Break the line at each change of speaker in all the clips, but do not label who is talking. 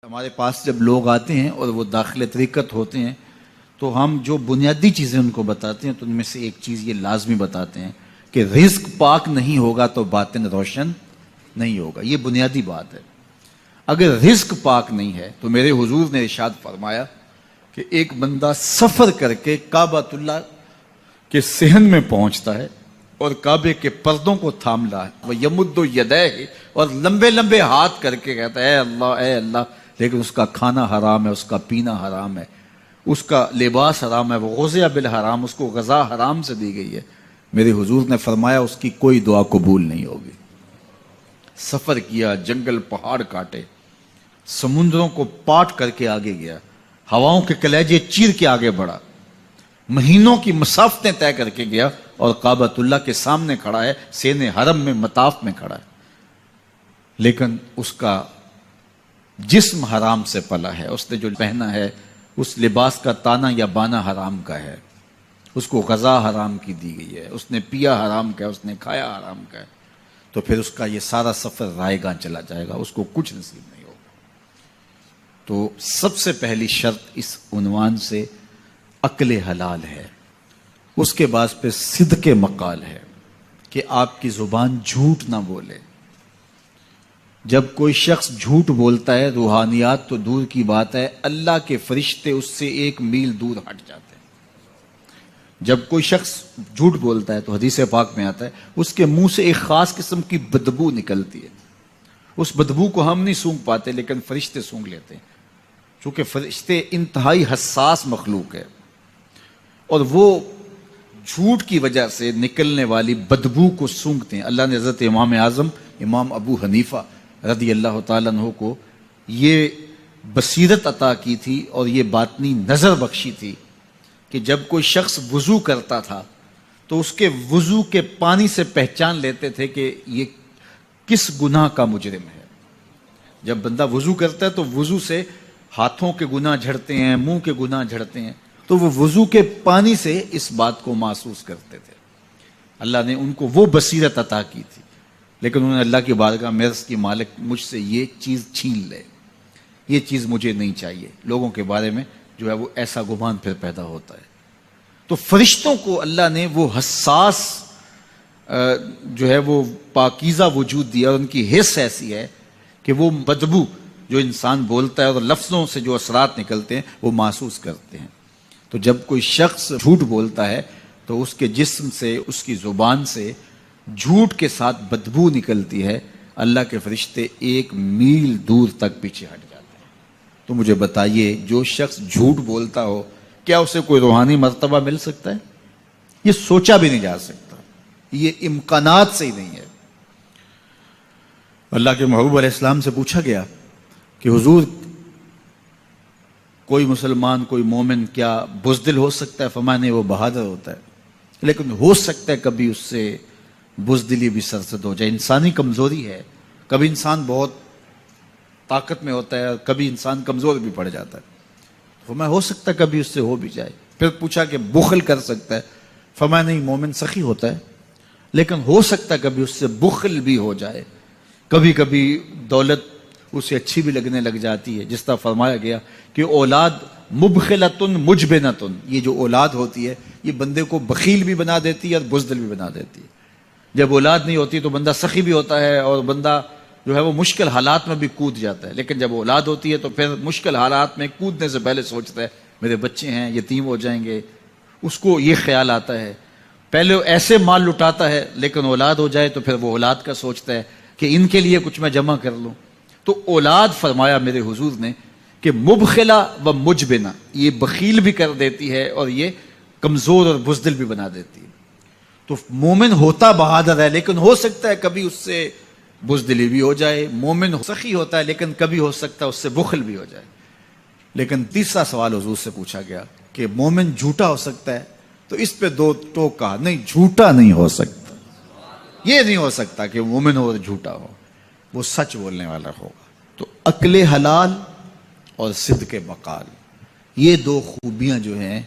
ہمارے پاس جب لوگ آتے ہیں اور وہ داخل طریقت ہوتے ہیں تو ہم جو بنیادی چیزیں ان کو بتاتے ہیں تو ان میں سے ایک چیز یہ لازمی بتاتے ہیں کہ رزق پاک نہیں ہوگا تو باطن روشن نہیں ہوگا. یہ بنیادی بات ہے. اگر رزق پاک نہیں ہے تو میرے حضور نے ارشاد فرمایا کہ ایک بندہ سفر کر کے کعبۃ اللہ کے صحن میں پہنچتا ہے اور کعبے کے پردوں کو تھام رہا ہے, وہ یمد یدیہ, اور لمبے لمبے ہاتھ کر کے کہتا ہے اے اللہ, لیکن اس کا کھانا حرام ہے, اس کا پینا حرام ہے, اس کا لباس حرام ہے, وہ غزیہ بالحرام, اس کو غذا حرام سے دی گئی ہے. میرے حضور نے فرمایا اس کی کوئی دعا قبول نہیں ہوگی. سفر کیا, جنگل پہاڑ کاٹے, سمندروں کو پاٹ کر کے آگے گیا, ہواؤں کے کلیجے چیر کے آگے بڑھا, مہینوں کی مسافتیں طے کر کے گیا اور کعبۃ اللہ کے سامنے کھڑا ہے, سین حرم میں مطاف میں کھڑا ہے, لیکن اس کا جسم حرام سے پلا ہے. اس نے جو پہنا ہے اس لباس کا تانا یا بانا حرام کا ہے, اس کو غذا حرام کی دی گئی ہے, اس نے پیا حرام کا ہے, اس نے کھایا حرام کا ہے, تو پھر اس کا یہ سارا سفر رائے گاں چلا جائے گا, اس کو کچھ نصیب نہیں ہوگا. تو سب سے پہلی شرط اس عنوان سے عقل حلال ہے. اس کے بعد پہ صدق مقال ہے کہ آپ کی زبان جھوٹ نہ بولے. جب کوئی شخص جھوٹ بولتا ہے, روحانیات تو دور کی بات ہے, اللہ کے فرشتے اس سے 1 میل دور ہٹ جاتے ہیں. جب کوئی شخص جھوٹ بولتا ہے تو حدیث پاک میں آتا ہے اس کے منہ سے ایک خاص قسم کی بدبو نکلتی ہے. اس بدبو کو ہم نہیں سونگھ پاتے لیکن فرشتے سونگھ لیتے ہیں, چونکہ فرشتے انتہائی حساس مخلوق ہے اور وہ جھوٹ کی وجہ سے نکلنے والی بدبو کو سونگھتے ہیں. اللہ نے حضرت امام اعظم امام ابو حنیفہ رضی اللہ تعالیٰ عنہ کو یہ بصیرت عطا کی تھی اور یہ باطنی نظر بخشی تھی کہ جب کوئی شخص وضو کرتا تھا تو اس کے وضو کے پانی سے پہچان لیتے تھے کہ یہ کس گناہ کا مجرم ہے. جب بندہ وضو کرتا ہے تو وضو سے ہاتھوں کے گناہ جھڑتے ہیں, منہ کے گناہ جھڑتے ہیں, تو وہ وضو کے پانی سے اس بات کو محسوس کرتے تھے. اللہ نے ان کو وہ بصیرت عطا کی تھی, لیکن انہوں نے اللہ کی بارگاہ میں عرض کی مالک مجھ سے یہ چیز چھین لے, یہ چیز مجھے نہیں چاہیے. لوگوں کے بارے میں جو ہے وہ ایسا گمان پھر پیدا ہوتا ہے. تو فرشتوں کو اللہ نے وہ حساس جو ہے وہ پاکیزہ وجود دیا, اور ان کی حس ایسی ہے کہ وہ بدبو جو انسان بولتا ہے اور لفظوں سے جو اثرات نکلتے ہیں وہ محسوس کرتے ہیں. تو جب کوئی شخص جھوٹ بولتا ہے تو اس کے جسم سے, اس کی زبان سے جھوٹ کے ساتھ بدبو نکلتی ہے. اللہ کے فرشتے 1 میل دور تک پیچھے ہٹ جاتے ہیں. تو مجھے بتائیے, جو شخص جھوٹ بولتا ہو کیا اسے کوئی روحانی مرتبہ مل سکتا ہے؟ یہ سوچا بھی نہیں جا سکتا, یہ امکانات سے ہی نہیں ہے. اللہ کے محبوب علیہ السلام سے پوچھا گیا کہ حضور کوئی مسلمان, کوئی مومن کیا بزدل ہو سکتا ہے؟ فرمایا نہیں, وہ بہادر ہوتا ہے, لیکن ہو سکتا ہے کبھی اس سے بزدلی بھی سرزد ہو جائے. انسانی کمزوری ہے, کبھی انسان بہت طاقت میں ہوتا ہے اور کبھی انسان کمزور بھی پڑ جاتا ہے. فرمایا ہو سکتا ہے کبھی اس سے ہو بھی جائے. پھر پوچھا کہ بخل کر سکتا ہے؟ فرمایا نہیں, مومن سخی ہوتا ہے لیکن ہو سکتا ہے کبھی اس سے بخل بھی ہو جائے. کبھی کبھی دولت اسے اچھی بھی لگنے لگ جاتی ہے, جس طرح فرمایا گیا کہ اولاد مبخلتن مجبنتن, یہ جو اولاد ہوتی ہے یہ بندے کو بخیل بھی بنا دیتی ہے اور بزدل بھی بنا دیتی ہے. جب اولاد نہیں ہوتی تو بندہ سخی بھی ہوتا ہے اور بندہ جو ہے وہ مشکل حالات میں بھی کود جاتا ہے, لیکن جب اولاد ہوتی ہے تو پھر مشکل حالات میں کودنے سے پہلے سوچتا ہے میرے بچے ہیں یتیم ہو جائیں گے. اس کو یہ خیال آتا ہے, پہلے ایسے مال لٹاتا ہے لیکن اولاد ہو جائے تو پھر وہ اولاد کا سوچتا ہے کہ ان کے لیے کچھ میں جمع کر لوں. تو اولاد فرمایا میرے حضور نے کہ مبخلہ و مجبنہ, یہ بخیل بھی کر دیتی ہے اور یہ کمزور اور بزدل بھی بنا دیتی ہے. تو مومن ہوتا بہادر ہے لیکن ہو سکتا ہے کبھی اس سے بزدلی بھی ہو جائے. مومن سخی ہوتا ہے لیکن کبھی ہو سکتا ہے اس سے بخل بھی ہو جائے. لیکن تیسرا سوال حضور سے پوچھا گیا کہ مومن جھوٹا ہو سکتا ہے؟ تو اس پہ 2 ٹوک کہا, نہیں جھوٹا نہیں ہو سکتا. یہ نہیں ہو سکتا کہ مومن ہو اور جھوٹا ہو, وہ سچ بولنے والا ہوگا. تو عقل حلال اور صدق مقال, یہ 2 خوبیاں جو ہیں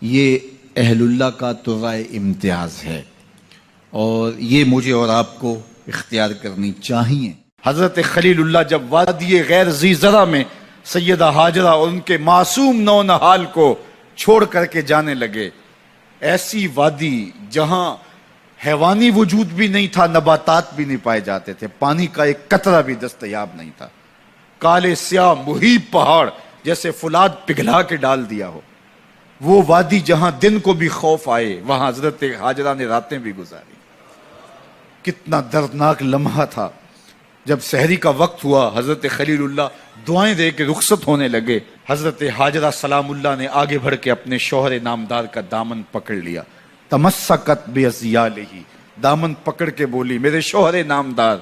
یہ اہل اللہ کا طرائے امتیاز ہے, اور یہ مجھے اور آپ کو اختیار کرنی چاہیے. حضرت خلیل اللہ جب وادی غیر ذی زرع میں سیدہ ہاجرہ اور ان کے معصوم نونہال کو چھوڑ کر کے جانے لگے. ایسی وادی جہاں حیوانی وجود بھی نہیں تھا، نباتات بھی نہیں پائے جاتے تھے، پانی کا ایک قطرہ بھی دستیاب نہیں تھا. کالے سیاہ محیط پہاڑ جیسے فولاد پگھلا کے ڈال دیا ہو. وہ وادی جہاں دن کو بھی خوف آئے، وہاں حضرت ہاجرہ نے راتیں بھی گزاری. کتنا دردناک لمحہ تھا. جب سحری کا وقت ہوا، حضرت خلیل اللہ دعائیں دے کے رخصت ہونے لگے. حضرت ہاجرہ سلام اللہ نے آگے بڑھ کے اپنے شوہر نامدار کا دامن پکڑ لیا. تمسکت بعضیالہ، دامن پکڑ کے بولی، میرے شوہر نامدار،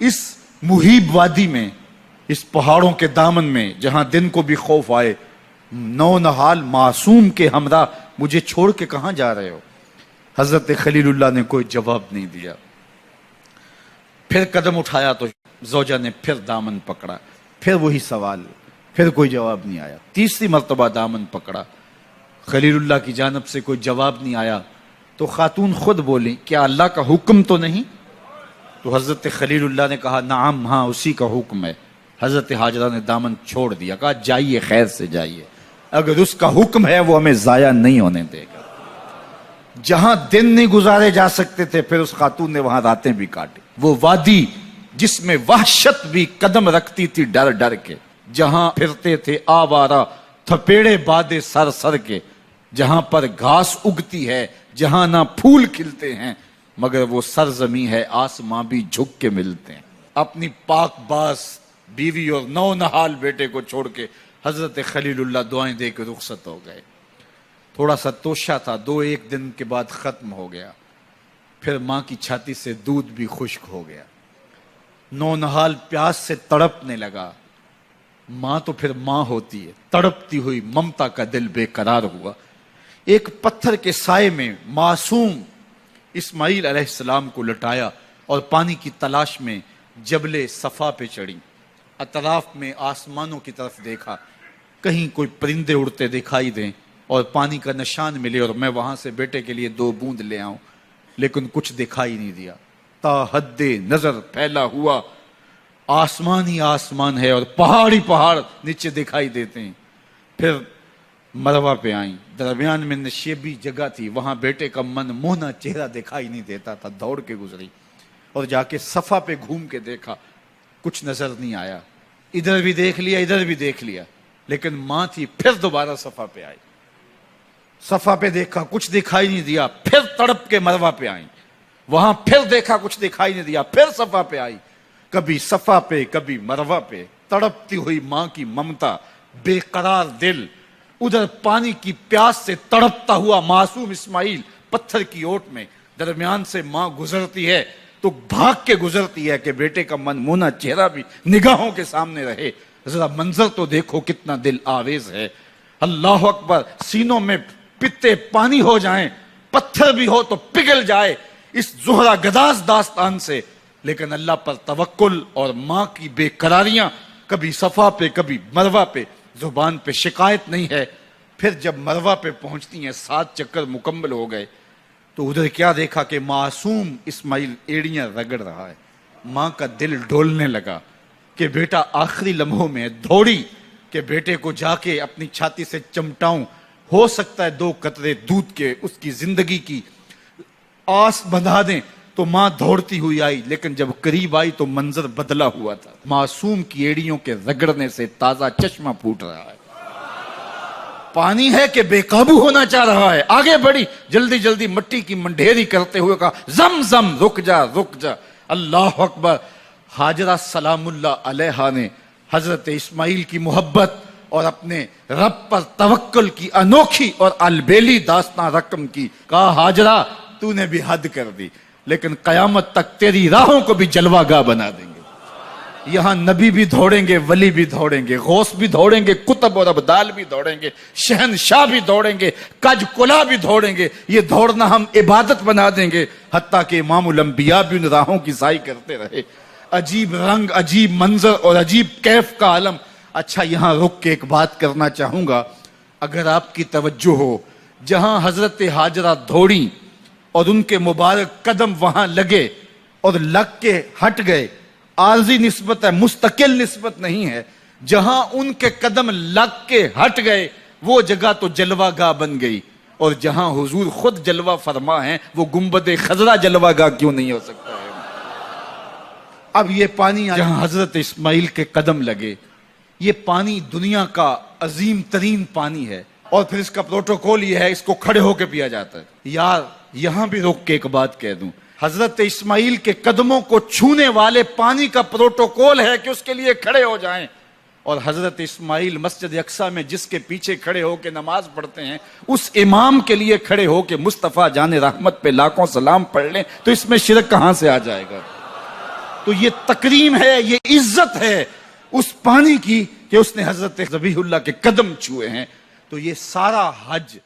اس محیب وادی میں، اس پہاڑوں کے دامن میں جہاں دن کو بھی خوف آئے، نونہال معصوم کے ہمراہ مجھے چھوڑ کے کہاں جا رہے ہو؟ حضرت خلیل اللہ نے کوئی جواب نہیں دیا. پھر قدم اٹھایا تو زوجہ نے پھر دامن پکڑا، پھر وہی سوال، پھر کوئی جواب نہیں آیا. تیسری مرتبہ دامن پکڑا، خلیل اللہ کی جانب سے کوئی جواب نہیں آیا. تو خاتون خود بولی، کیا اللہ کا حکم تو نہیں؟ تو حضرت خلیل اللہ نے کہا، نعم، ہاں اسی کا حکم ہے. حضرت ہاجرہ نے دامن چھوڑ دیا، کہا جائیے، خیر سے جائیے، اگر اس کا حکم ہے وہ ہمیں ضائع نہیں ہونے دے گا. جہاں دن نہیں گزارے جا سکتے تھے، پھر اس خاتون نے وہاں راتیں بھی کاٹی. وہ وادی جس میں وحشت بھی قدم رکھتی تھی ڈر ڈر کے، جہاں پھرتے تھے آوارہ تھپیڑے بادے سر سر کے، جہاں پر گھاس اگتی ہے، جہاں نہ پھول کھلتے ہیں، مگر وہ سرزمین ہے آسماں بھی جھک کے ملتے ہیں. اپنی پاک باز بیوی اور نونہال بیٹے کو چھوڑ کے حضرت خلیل اللہ دعائیں دے کے رخصت ہو گئے. تھوڑا سا توشہ تھا، 2-1 دن کے بعد ختم ہو گیا. پھر ماں کی چھاتی سے دودھ بھی خشک ہو گیا. نونہال پیاس سے تڑپنے لگا. ماں تو پھر ماں ہوتی ہے، تڑپتی ہوئی ممتا کا دل بے قرار ہوا. ایک پتھر کے سائے میں معصوم اسماعیل علیہ السلام کو لٹایا اور پانی کی تلاش میں جبل صفا پہ چڑھی. اطراف میں آسمانوں کی طرف دیکھا، کہیں کوئی پرندے اڑتے دکھائی دیں اور پانی کا نشان ملے اور میں وہاں سے بیٹے کے لیے 2 بوند لے آؤں، لیکن کچھ دکھائی نہیں دیا. تا حد نظر پھیلا ہوا آسمان ہی آسمان ہے اور پہاڑی پہاڑ نیچے دکھائی دیتے ہیں. پھر مروہ پہ آئیں، درمیان میں نشیبی جگہ تھی، وہاں بیٹے کا من موہنا چہرہ دکھائی نہیں دیتا تھا. دوڑ کے گزری اور جا کے صفا پہ گھوم کے دیکھا، کچھ نظر نہیں آیا. ادھر بھی دیکھ لیا، ادھر بھی دیکھ لیا، لیکن ماں تھی. پھر دوبارہ صفا پہ آئی، صفا پہ دیکھا، کچھ دکھائی نہیں دیا. پھر تڑپ کے مروہ پہ آئیں، وہاں پھر دیکھا، کچھ دکھائی نہیں دیا. پھر صفا پہ آئی، کبھی صفا پہ کبھی مروہ پہ. تڑپتی ہوئی ماں کی ممتا، بے قرار دل. ادھر پانی کی پیاس سے تڑپتا ہوا معصوم اسماعیل پتھر کی اوٹ میں. درمیان سے ماں گزرتی ہے تو بھاگ کے گزرتی ہے کہ بیٹے کا من مونا چہرہ بھی نگاہوں کے سامنے رہے. ذرا منظر تو دیکھو کتنا دل آویز ہے. اللہ اکبر، سینوں میں پتے پانی ہو جائیں، پتھر بھی ہو تو پگھل جائے اس زہرہ گداز داستان سے. لیکن اللہ پر توکل اور ماں کی بے قراریاں، کبھی صفا پہ کبھی مروہ پہ، زبان پہ شکایت نہیں ہے. پھر جب مروہ پہ پہنچتی ہیں، 7 چکر مکمل ہو گئے، تو ادھر کیا دیکھا کہ معصوم اسماعیل ایڑیاں رگڑ رہا ہے. ماں کا دل ڈولنے لگا کہ بیٹا آخری لمحوں میں. دوڑی کہ بیٹے کو جا کے اپنی چھاتی سے چمٹاؤں، ہو سکتا ہے 2 قطرے دودھ کے اس کی زندگی کی آس بندھا دیں. تو ماں دوڑتی ہوئی آئی، لیکن جب قریب آئی تو منظر بدلا ہوا تھا. معصوم کی ایڑیوں کے رگڑنے سے تازہ چشمہ پھوٹ رہا ہے. پانی ہے کہ بے قابو ہونا چاہ رہا ہے. آگے بڑھی، جلدی جلدی مٹی کی منڈھیری کرتے ہوئے کہا، زم زم، رک جا رک جا. اللہ اکبر. ہاجرہ سلام اللہ علیہا نے حضرت اسماعیل کی محبت اور اپنے رب پر توکل کی انوکھی اور البیلی داستان رقم کی. کہا، ہاجرہ تو نے بھی حد کر دی، لیکن قیامت تک تیری راہوں کو بھی جلوہ گاہ بنا دیں گے. یہاں نبی بھی دوڑیں گے، ولی بھی دوڑیں گے، غوث بھی دوڑیں گے، کتب اور ابدال بھی دوڑیں گے، شہنشاہ بھی دوڑیں گے، کج کلا بھی دوڑیں گے. یہ دوڑنا ہم عبادت بنا دیں گے، حتیٰ کہ امام الانبیاء بھی ان راہوں کی سائی کرتے رہے. عجیب رنگ، عجیب منظر اور عجیب کیف کا عالم. اچھا، یہاں رک کے ایک بات کرنا چاہوں گا. اگر آپ کی توجہ ہو، جہاں حضرت ہاجرہ دوڑی اور ان کے مبارک قدم وہاں لگے اور لگ کے ہٹ گئے، عارضی نسبت ہے، مستقل نسبت نہیں ہے. جہاں ان کے قدم لگ کے ہٹ گئے وہ جگہ تو جلوہ گاہ بن گئی، اور جہاں حضور خود جلوہ فرما ہیں وہ گنبد خضرا جلوہ گاہ کیوں نہیں ہو سکتا ہے؟ اب یہ پانی جہاں حضرت اسماعیل کے قدم لگے، یہ پانی دنیا کا عظیم ترین پانی ہے، اور پھر اس کا پروٹوکول یہ ہے اس کو کھڑے ہو کے پیا جاتا ہے۔ یار یہاں بھی رک کے ایک بات کہہ دوں، حضرت اسماعیل کے قدموں کو چھونے والے پانی کا پروٹوکول ہے کہ اس کے لیے کھڑے ہو جائیں، اور حضرت اسماعیل مسجد اقصیٰ میں جس کے پیچھے کھڑے ہو کے نماز پڑھتے ہیں اس امام کے لیے کھڑے ہو کے مصطفیٰ جان رحمت پہ لاکھوں سلام پڑھ لیں تو اس میں شرک کہاں سے آ جائے گا؟ تو یہ تکریم ہے، یہ عزت ہے اس پانی کی کہ اس نے حضرت ذبیح اللہ کے قدم چھوئے ہیں۔ تو یہ سارا حج